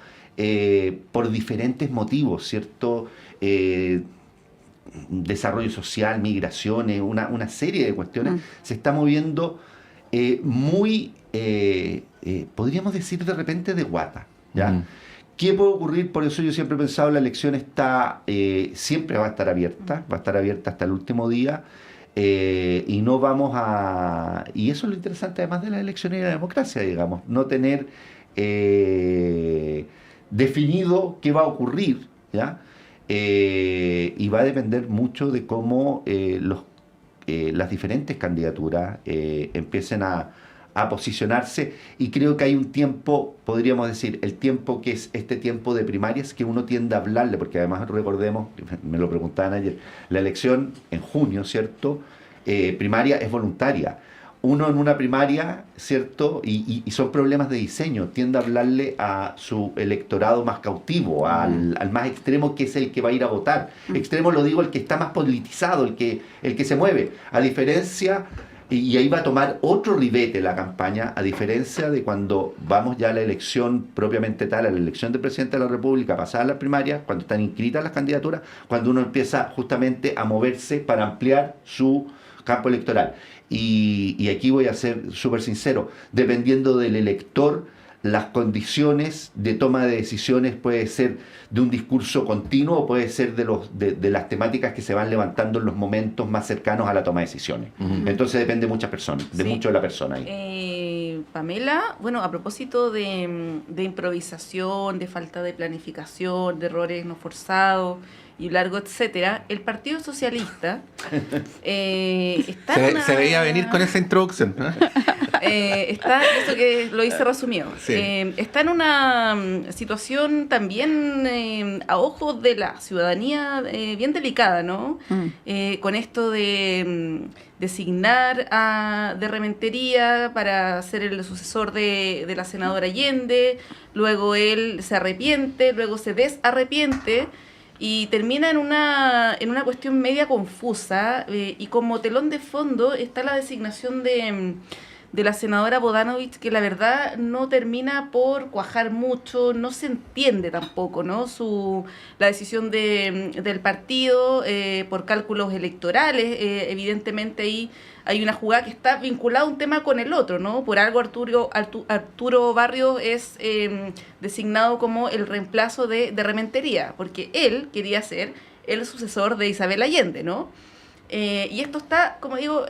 por diferentes motivos, ¿cierto? Desarrollo social, migraciones, una serie de cuestiones, se está moviendo muy, podríamos decir de repente de guata, ¿ya? ¿Qué puede ocurrir? Por eso yo siempre he pensado la elección siempre va a estar abierta hasta el último día, y no vamos a... Y eso es lo interesante además de las elecciones y la democracia, digamos, no tener definido qué va a ocurrir, ¿ya? y va a depender mucho de cómo las diferentes candidaturas empiecen a posicionarse, y creo que hay un tiempo, podríamos decir, el tiempo que es este tiempo de primarias, que uno tiende a hablarle, porque además recordemos, me lo preguntaban ayer, la elección en junio, ¿cierto? Primaria es voluntaria. Uno en una primaria, ¿cierto? Y son problemas de diseño, tiende a hablarle a su electorado más cautivo, al más extremo, que es el que va a ir a votar. Extremo lo digo, el que está más politizado, el que se mueve, a diferencia... Y ahí va a tomar otro ribete la campaña, a diferencia de cuando vamos ya a la elección propiamente tal, a la elección del presidente de la República, pasada las primarias, cuando están inscritas las candidaturas, cuando uno empieza justamente a moverse para ampliar su campo electoral. Y aquí voy a ser súper sincero, dependiendo del elector, las condiciones de toma de decisiones puede ser de un discurso continuo o puede ser de las temáticas que se van levantando en los momentos más cercanos a la toma de decisiones. Entonces depende de muchas personas, mucho de la persona ahí. Pamela, bueno, a propósito de improvisación, de falta de planificación, de errores no forzados y largo, etcétera, el Partido Socialista está se veía venir con esa introducción, ¿no? Está, eso que lo hice resumido, sí. Está en una situación también a ojos de la ciudadanía bien delicada, ¿no? Con esto de designar a de Rementería para ser el sucesor de la senadora Allende, luego él se arrepiente, luego se desarrepiente, y termina en una cuestión media confusa, y como telón de fondo está la designación de la senadora Bodanovich, que la verdad no termina por cuajar mucho, no se entiende tampoco, ¿no? La decisión del partido por cálculos electorales, evidentemente ahí hay una jugada que está vinculada un tema con el otro, ¿no? Por algo Arturo Barrios es designado como el reemplazo de Rementería, porque él quería ser el sucesor de Isabel Allende, ¿no? Y esto está, como digo,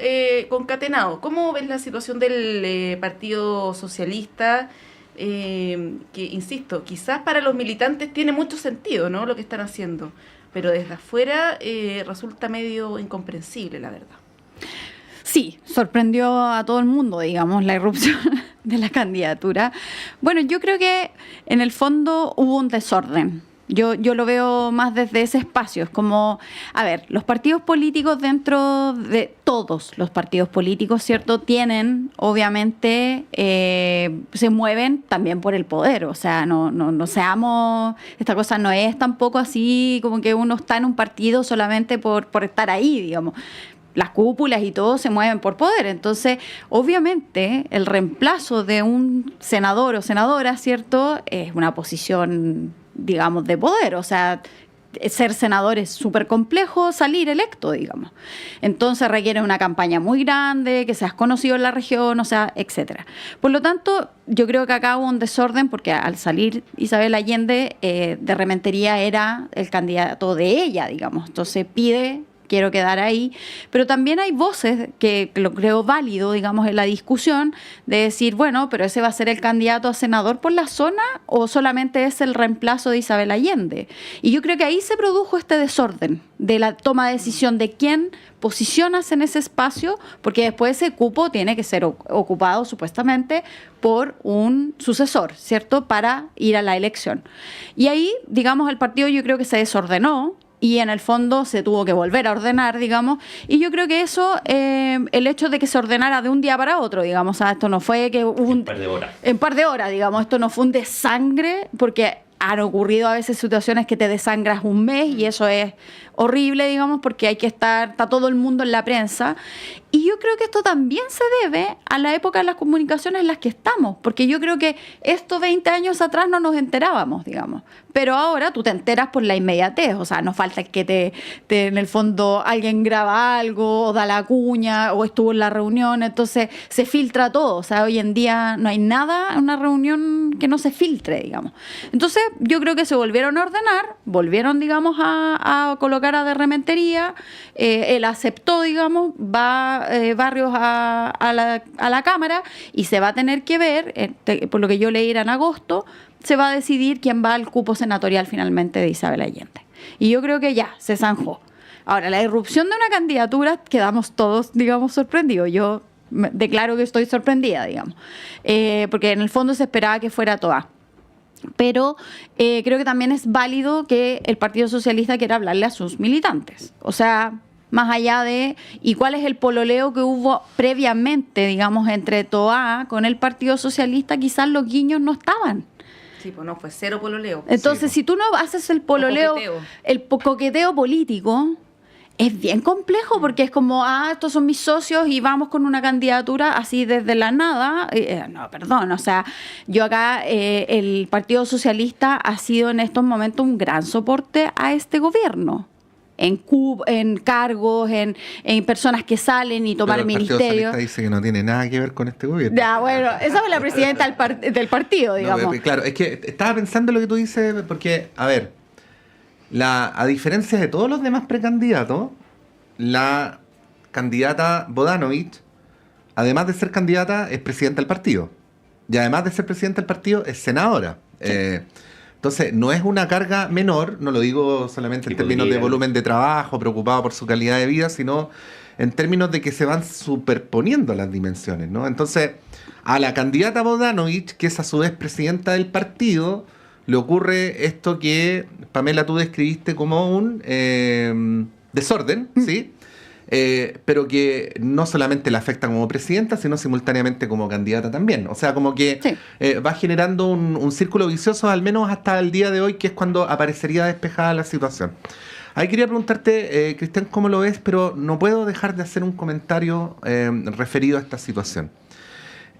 concatenado. ¿Cómo ves la situación del Partido Socialista? Que, insisto, quizás para los militantes tiene mucho sentido, ¿no?, lo que están haciendo, pero desde afuera resulta medio incomprensible, la verdad. Sí, sorprendió a todo el mundo, digamos, la irrupción de la candidatura. Bueno, yo creo que en el fondo hubo un desorden. Yo lo veo más desde ese espacio. Es como, a ver, los partidos políticos, dentro de todos los partidos políticos, ¿cierto?, tienen, obviamente, se mueven también por el poder. O sea, no seamos, esta cosa no es tampoco así como que uno está en un partido solamente por estar ahí, digamos. Las cúpulas y todo se mueven por poder. Entonces, obviamente, el reemplazo de un senador o senadora, ¿cierto?, es una posición, digamos, de poder. O sea, ser senador es súper complejo, salir electo, digamos. Entonces requiere una campaña muy grande, que seas conocido en la región, o sea, etcétera. Por lo tanto, yo creo que acá hubo un desorden, porque al salir Isabel Allende, de Rementería era el candidato de ella, digamos. Entonces pide... quiero quedar ahí, pero también hay voces que lo creo válido, digamos, en la discusión, de decir, bueno, pero ese va a ser el candidato a senador por la zona o solamente es el reemplazo de Isabel Allende. Y yo creo que ahí se produjo este desorden de la toma de decisión de quién posicionas en ese espacio, porque después ese cupo tiene que ser ocupado supuestamente por un sucesor, ¿cierto?, para ir a la elección. Y ahí, digamos, el partido yo creo que se desordenó, y en el fondo se tuvo que volver a ordenar, digamos, y yo creo que eso, el hecho de que se ordenara de un día para otro, digamos, esto no fue que hubo un par de horas, digamos, esto no fue un desangre, porque han ocurrido a veces situaciones que te desangras un mes y eso es horrible, digamos, porque está todo el mundo en la prensa. Y yo creo que esto también se debe a la época de las comunicaciones en las que estamos, porque yo creo que esto 20 años atrás no nos enterábamos, digamos, pero ahora tú te enteras por la inmediatez. O sea, no falta que en el fondo alguien graba algo o da la cuña o estuvo en la reunión, entonces se filtra todo. O sea, hoy en día no hay nada en una reunión que no se filtre, digamos. Entonces yo creo que se volvieron a ordenar, volvieron, digamos, a colocar a de Rementería, él aceptó, digamos, va Barrios a la Cámara y se va a tener que ver, por lo que yo leí era en agosto, se va a decidir quién va al cupo senatorial finalmente de Isabel Allende. Y yo creo que ya, se zanjó. Ahora, la irrupción de una candidatura, quedamos todos, digamos, sorprendidos. Yo declaro que estoy sorprendida, digamos, porque en el fondo se esperaba que fuera Toá. Pero creo que también es válido que el Partido Socialista quiera hablarle a sus militantes. O sea, más allá de... ¿Y cuál es el pololeo que hubo previamente, digamos, entre Toá con el Partido Socialista? Quizás los guiños no estaban. Sí, pues no, fue cero pololeo. Entonces, si tú no haces el pololeo, el coqueteo político... Es bien complejo porque es como, estos son mis socios y vamos con una candidatura así desde la nada. No, perdón, o sea, yo acá, el Partido Socialista ha sido en estos momentos un gran soporte a este gobierno. En cargos, en personas que salen y toman ministerios. El Partido Socialista dice que no tiene nada que ver con este gobierno. Ya, bueno, esa es la presidenta del partido, digamos. No, claro, es que estaba pensando en lo que tú dices, porque, a ver, a diferencia de todos los demás precandidatos, la candidata Bodanovich, además de ser candidata, es presidenta del partido. Y además de ser presidenta del partido, es senadora. Sí. Entonces, no es una carga menor, no lo digo solamente en términos de volumen de trabajo, preocupado por su calidad de vida, sino en términos de que se van superponiendo las dimensiones, ¿no? Entonces, a la candidata Bodanovich, que es a su vez presidenta del partido, le ocurre esto que, Pamela, tú describiste como un desorden, ¿sí? Pero que no solamente la afecta como presidenta, sino simultáneamente como candidata también. O sea, como que va generando un círculo vicioso, al menos hasta el día de hoy, que es cuando aparecería despejada la situación. Ahí quería preguntarte, Cristian, cómo lo ves, pero no puedo dejar de hacer un comentario referido a esta situación.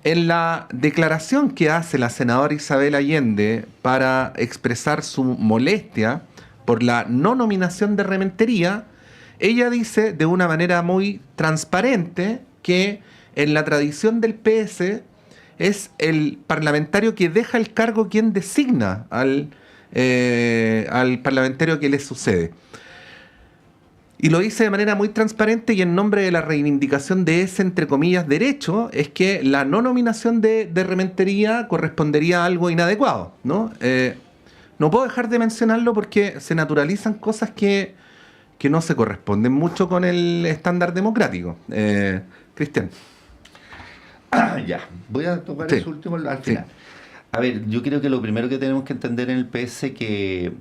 En la declaración que hace la senadora Isabel Allende para expresar su molestia por la no nominación de Rementería, ella dice de una manera muy transparente que en la tradición del PS es el parlamentario que deja el cargo quien designa al parlamentario que le sucede. Y lo dice de manera muy transparente y en nombre de la reivindicación de ese, entre comillas, derecho, es que la no nominación de Rementería correspondería a algo inadecuado, ¿no? No puedo dejar de mencionarlo porque se naturalizan cosas que no se corresponden mucho con el estándar democrático. Cristian. Ya, voy a tocar eso último al final. Sí. A ver, yo creo que lo primero que tenemos que entender en el PS que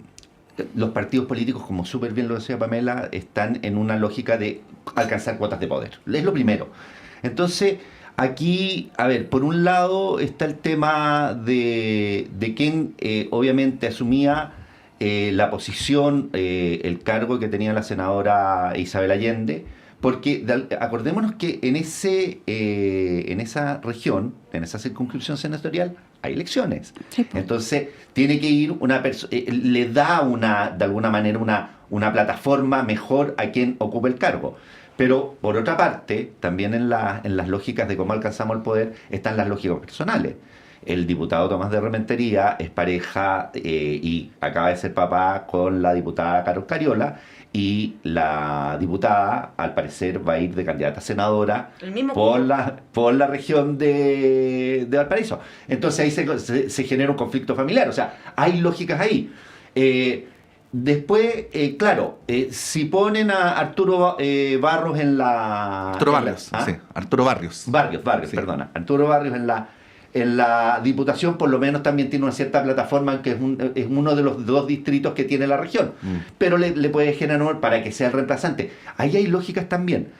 los partidos políticos, como súper bien lo decía Pamela, están en una lógica de alcanzar cuotas de poder. Es lo primero. Entonces, aquí, a ver, por un lado está el tema de quien obviamente asumía la posición, el cargo que tenía la senadora Isabel Allende, porque acordémonos que en esa región, en esa circunscripción senatorial, hay elecciones. Sí, pues. Entonces, tiene que ir una persona, le da de alguna manera una plataforma mejor a quien ocupe el cargo. Pero, por otra parte, también en las lógicas de cómo alcanzamos el poder, están las lógicas personales. El diputado Tomás de Rementería es pareja y acaba de ser papá con la diputada Carol Cariola, y la diputada, al parecer, va a ir de candidata a senadora por la región de Valparaíso. Entonces ahí se genera un conflicto familiar. O sea, hay lógicas ahí. Después, claro, si ponen a Arturo Barros en la... Arturo Barrios, sí. Arturo Barrios. Barrios, sí. Perdona. Arturo Barrios en la Diputación, por lo menos también tiene una cierta plataforma, que es uno de los 2 distritos que tiene la región, pero le puede generar para que sea el reemplazante. Ahí hay lógicas también.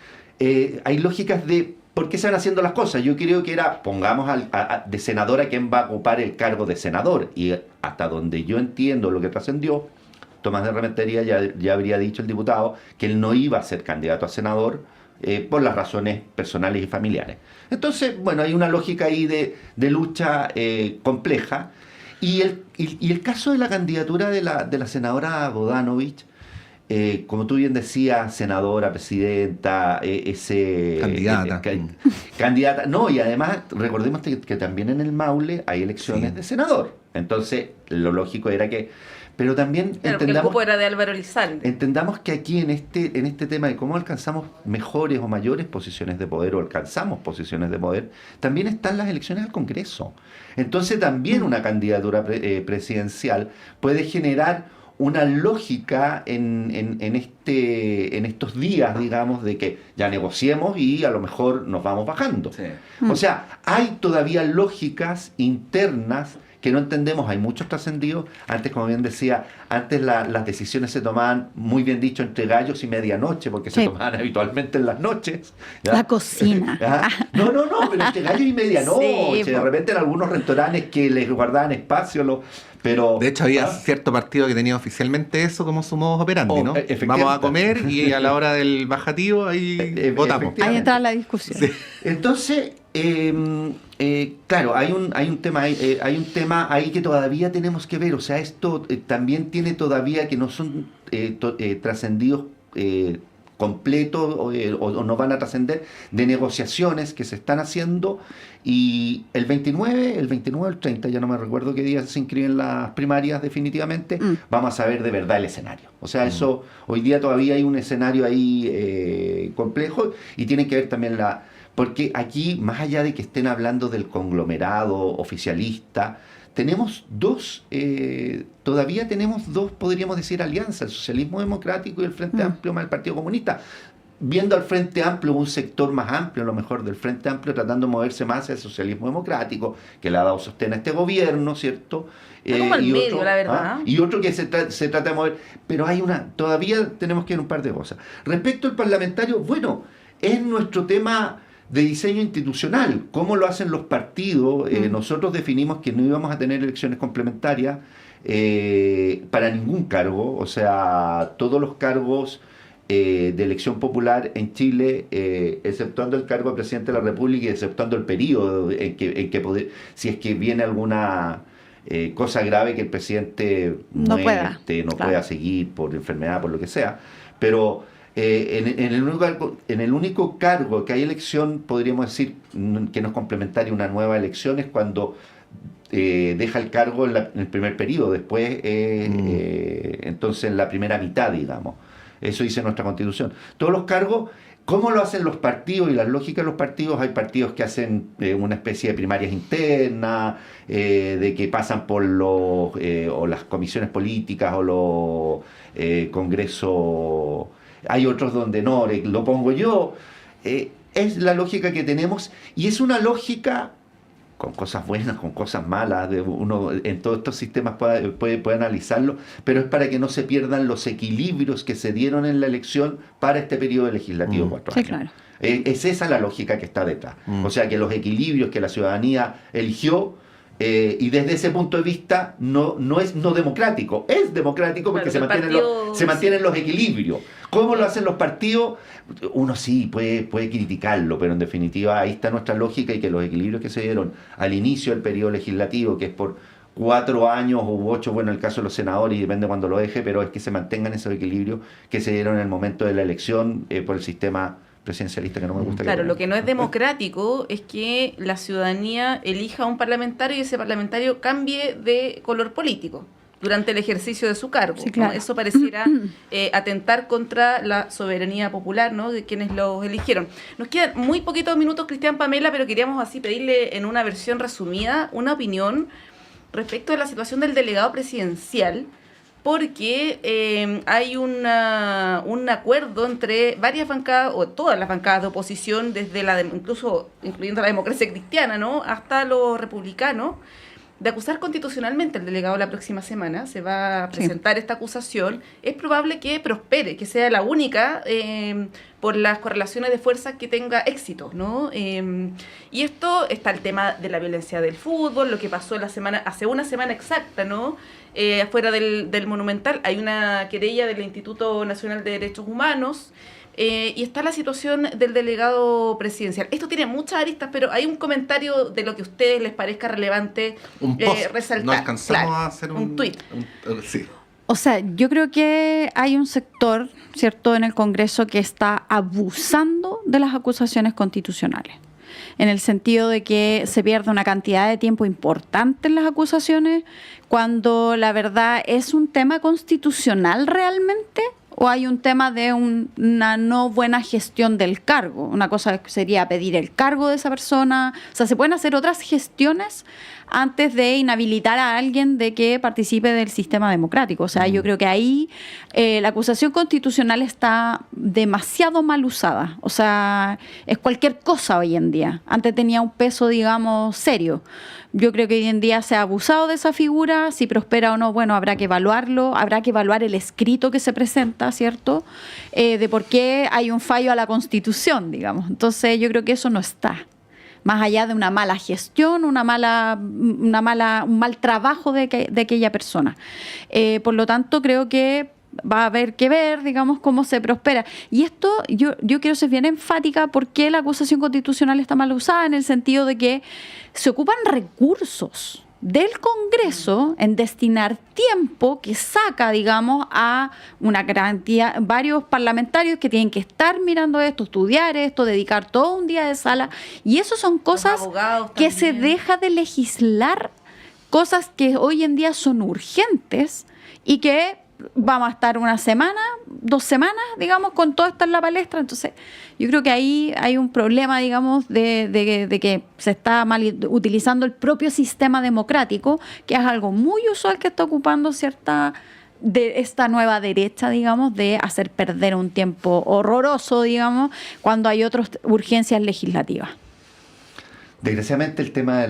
Hay lógicas de por qué se van haciendo las cosas. Yo creo que era, pongamos de senador a quien va a ocupar el cargo de senador, y hasta donde yo entiendo lo que trascendió, Tomás de Rementería ya habría dicho el diputado que él no iba a ser candidato a senador, por las razones personales y familiares. Entonces, bueno, hay una lógica ahí de lucha compleja. Y el caso de la candidatura de la senadora Bodanovich, como tú bien decías, senadora, presidenta, candidata. No, y además, recordemos que también en el Maule hay elecciones de senador. Entonces, lo lógico era que... Pero también el cupo era de Álvaro Elizalde. Entendamos que aquí en este tema de cómo alcanzamos mejores o mayores posiciones de poder, o alcanzamos posiciones de poder, también están las elecciones al Congreso. Entonces también una candidatura presidencial puede generar una lógica en estos días, digamos, de que ya negociemos y a lo mejor nos vamos bajando. Sí. O sea, hay todavía lógicas internas que no entendemos, hay muchos trascendidos. Antes, como bien decía, antes las decisiones se tomaban, muy bien dicho, entre gallos y medianoche, porque se tomaban habitualmente en las noches. ¿Ya? La cocina. ¿Ya? No, pero entre gallos y medianoche. Sí, de repente en algunos restaurantes que les guardaban espacio, pero... De hecho, había cierto partido que tenía oficialmente eso como su modus operandi, ¿no? Vamos a comer y a la hora del bajativo ahí votamos. Ahí entra la discusión. Sí. Entonces, claro, hay un tema ahí que todavía tenemos que ver. O sea, esto también tiene todavía que no son trascendidos completos o no van a trascender, de negociaciones que se están haciendo, y el 29 o el 30, ya no me recuerdo qué día se inscriben las primarias definitivamente, vamos a saber de verdad el escenario. O sea, eso, hoy día todavía hay un escenario ahí complejo, y tiene que ver también porque aquí, más allá de que estén hablando del conglomerado oficialista, tenemos todavía tenemos dos, podríamos decir, alianzas: el socialismo democrático y el Frente Amplio más el Partido Comunista. Viendo al Frente Amplio, un sector más amplio, a lo mejor del Frente Amplio, tratando de moverse más hacia el socialismo democrático, que le ha dado sostén a este gobierno, ¿cierto? Como al medio, la verdad. Y otro que se trata de mover. Pero todavía tenemos que ver un par de cosas. Respecto al parlamentario, bueno, es nuestro tema de diseño institucional. ¿Cómo lo hacen los partidos? Nosotros definimos que no íbamos a tener elecciones complementarias para ningún cargo. O sea, todos los cargos de elección popular en Chile, exceptuando el cargo de presidente de la República y exceptuando el periodo en que si es que viene alguna cosa grave que el presidente no pueda seguir por enfermedad, por lo que sea. Pero en el único cargo que hay elección, podríamos decir que no es complementaria una nueva elección, es cuando deja el cargo en el primer periodo, después entonces en la primera mitad, digamos. Eso dice nuestra Constitución. Todos los cargos, ¿cómo lo hacen los partidos y las lógicas de los partidos? Hay partidos que hacen una especie de primarias internas, de que pasan por o las comisiones políticas o los congresos. Hay otros donde no, lo pongo yo. Es la lógica que tenemos, y es una lógica con cosas buenas, con cosas malas. Uno en todos estos sistemas puede analizarlo, pero es para que no se pierdan los equilibrios que se dieron en la elección para este periodo legislativo de 4 años. Claro. Es esa la lógica que está detrás. O sea, que los equilibrios que la ciudadanía eligió, y desde ese punto de vista no es no democrático, es democrático porque se mantienen los equilibrios. ¿Cómo lo hacen los partidos? Uno sí puede criticarlo, pero en definitiva ahí está nuestra lógica, y que los equilibrios que se dieron al inicio del periodo legislativo, que es por 4 años u 8, bueno, en el caso de los senadores, y depende cuando lo deje, pero es que se mantengan esos equilibrios que se dieron en el momento de la elección por el sistema presidencialista, que no me gusta. Claro, lo que no es democrático es que la ciudadanía elija a un parlamentario y ese parlamentario cambie de color político durante el ejercicio de su cargo. Sí, claro. ¿No? Eso pareciera atentar contra la soberanía popular, ¿no?, de quienes los eligieron. Nos quedan muy poquitos minutos, Cristian, Pamela, pero queríamos así pedirle en una versión resumida una opinión respecto de la situación del delegado presidencial, porque hay un acuerdo entre varias bancadas, o todas las bancadas de oposición, desde incluso incluyendo la Democracia Cristiana, ¿no?, hasta los republicanos, de acusar constitucionalmente al delegado la próxima semana. Se va a presentar esta acusación. Es probable que prospere, que sea la única, por las correlaciones de fuerzas, que tenga éxito, ¿no? Y esto está el tema de la violencia del fútbol, lo que pasó hace una semana exacta, ¿no? Afuera del Monumental hay una querella del Instituto Nacional de Derechos Humanos. Y está la situación del delegado presidencial. Esto tiene muchas aristas, pero hay un comentario de lo que a ustedes les parezca relevante resaltar. No alcanzamos a hacer un tuit. Sí. O sea, yo creo que hay un sector, ¿cierto?, en el Congreso que está abusando de las acusaciones constitucionales, en el sentido de que se pierde una cantidad de tiempo importante en las acusaciones, cuando la verdad es un tema constitucional realmente, o hay un tema de una no buena gestión del cargo. Una cosa sería pedir el cargo de esa persona. O sea, se pueden hacer otras gestiones antes de inhabilitar a alguien de que participe del sistema democrático. O sea, yo creo que ahí la acusación constitucional está demasiado mal usada. O sea, es cualquier cosa hoy en día. Antes tenía un peso, digamos, serio. Yo creo que hoy en día se ha abusado de esa figura. Si prospera o no, bueno, habrá que evaluarlo. Habrá que evaluar el escrito que se presenta, ¿cierto? De por qué hay un fallo a la Constitución, digamos. Entonces, yo creo que eso no está. Más allá de una mala gestión, un mal trabajo de aquella persona. Por lo tanto, creo que va a haber que ver, digamos, cómo se prospera. Y esto, yo quiero ser bien enfática por qué la acusación constitucional está mal usada, en el sentido de que se ocupan recursos del Congreso en destinar tiempo que saca, digamos, a una cantidad, varios parlamentarios que tienen que estar mirando esto, estudiar esto, dedicar todo un día de sala, y eso son cosas que se deja de legislar, cosas que hoy en día son urgentes y que vamos a estar una semana, 2 semanas, digamos, con todo esto en la palestra. Entonces, yo creo que ahí hay un problema, digamos, de que se está mal utilizando el propio sistema democrático, que es algo muy usual que está ocupando de esta nueva derecha, digamos, de hacer perder un tiempo horroroso, digamos, cuando hay otras urgencias legislativas. Desgraciadamente el tema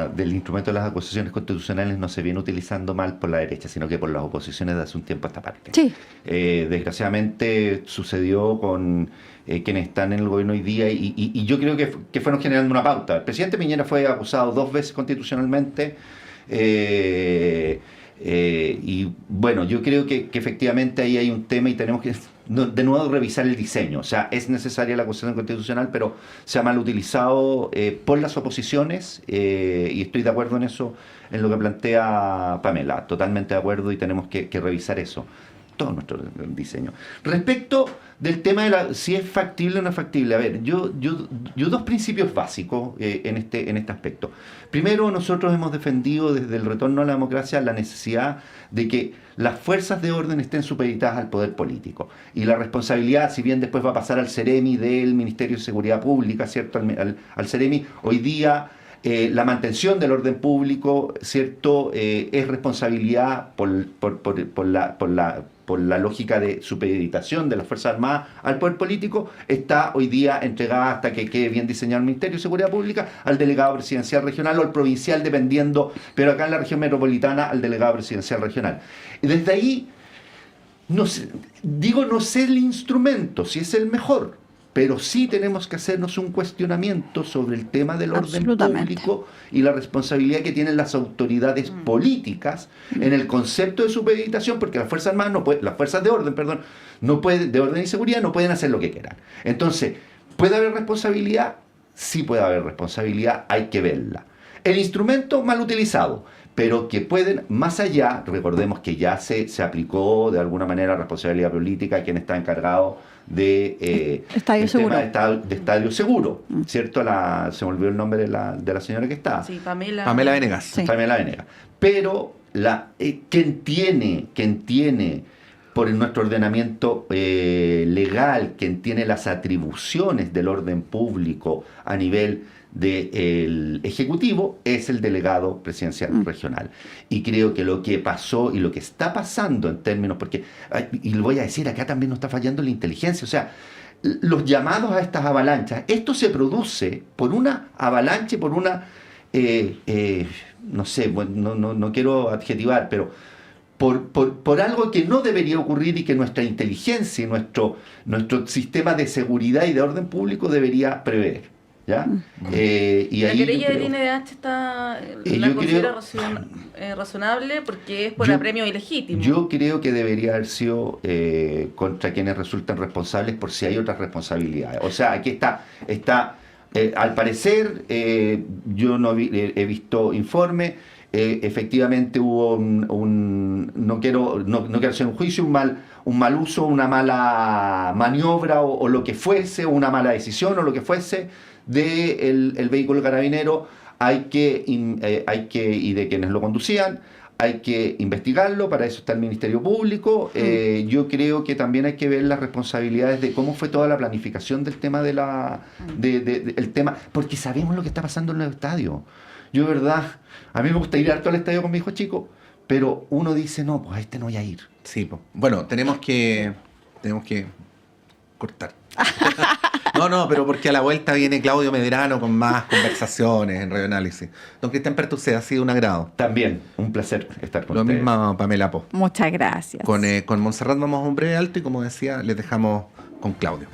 del instrumento de las acusaciones constitucionales no se viene utilizando mal por la derecha, sino que por las oposiciones de hace un tiempo a esta parte. Sí. Desgraciadamente sucedió con quienes están en el gobierno hoy día y yo creo que fueron generando una pauta. El presidente Piñera fue acusado 2 veces constitucionalmente y bueno, yo creo que efectivamente ahí hay un tema y tenemos que de nuevo revisar el diseño. O sea, es necesaria la acusación constitucional, pero se ha mal utilizado por las oposiciones y estoy de acuerdo en eso, en lo que plantea Pamela, totalmente de acuerdo, y tenemos que revisar eso, todo nuestro diseño. Respecto del tema de si es factible o no es factible, a ver, yo 2 principios básicos en este aspecto. Primero, nosotros hemos defendido desde el retorno a la democracia la necesidad de que las fuerzas de orden estén supeditadas al poder político. Y la responsabilidad, si bien después va a pasar al CEREMI del Ministerio de Seguridad Pública, ¿cierto? Al CEREMI, hoy día la mantención del orden público, ¿cierto? Es responsabilidad por la lógica de supeditación de las Fuerzas Armadas al poder político, está hoy día entregada, hasta que quede bien diseñado el Ministerio de Seguridad Pública, al delegado presidencial regional o al provincial, dependiendo, pero acá en la región metropolitana al delegado presidencial regional. Y desde ahí, no sé el instrumento, si es el mejor, pero sí tenemos que hacernos un cuestionamiento sobre el tema del orden público y la responsabilidad que tienen las autoridades políticas en el concepto de supeditación, porque las Fuerzas Armadas las fuerzas de orden, de orden y seguridad no pueden hacer lo que quieran. Entonces, ¿puede haber responsabilidad? Sí puede haber responsabilidad, hay que verla. El instrumento mal utilizado, pero que pueden, más allá, recordemos que ya se aplicó de alguna manera responsabilidad política a quien está encargado de Estadio Seguro. De Estadio Seguro, ¿cierto? Se me olvidó el nombre de la señora que está. Sí, Pamela Venegas. Sí. Pamela Venegas. Pero quien tiene por nuestro ordenamiento legal, quien tiene las atribuciones del orden público a nivel del Ejecutivo, es el delegado presidencial regional. Y creo que lo que pasó y lo que está pasando en términos, y lo voy a decir, acá también nos está fallando la inteligencia, o sea, los llamados a estas avalanchas, esto se produce por una avalancha, por una, no sé, bueno, no quiero adjetivar, pero por algo que no debería ocurrir y que nuestra inteligencia y nuestro sistema de seguridad y de orden público debería prever. ¿Ya? Y la ahí querella del INDH la considera razonable porque es por apremio ilegítimo. Yo creo que debería haber sido contra quienes resultan responsables, por si hay otras responsabilidades. O sea, aquí está al parecer, yo no he visto informe, efectivamente hubo no quiero hacer un juicio, un mal uso, una mala maniobra o lo que fuese, una mala decisión o lo que fuese del vehículo carabinero, y de quienes lo conducían, hay que investigarlo, para eso está el Ministerio Público. Yo creo que también hay que ver las responsabilidades de cómo fue toda la planificación del tema el tema, porque sabemos lo que está pasando en los estadios. Yo, de verdad, a mí me gusta ir harto al estadio con mi hijo chico, pero uno dice, no, pues a este no voy a ir. Sí, po. Bueno, tenemos que cortar. No, pero porque a la vuelta viene Claudio Medrano con más conversaciones en Radio Análisis. Don Cristian Pertucé, ha sido un agrado. También, un placer estar con Lo ustedes. mismo Pamela Po. Muchas gracias. Con Montserrat vamos a un breve alto y como decía, les dejamos con Claudio.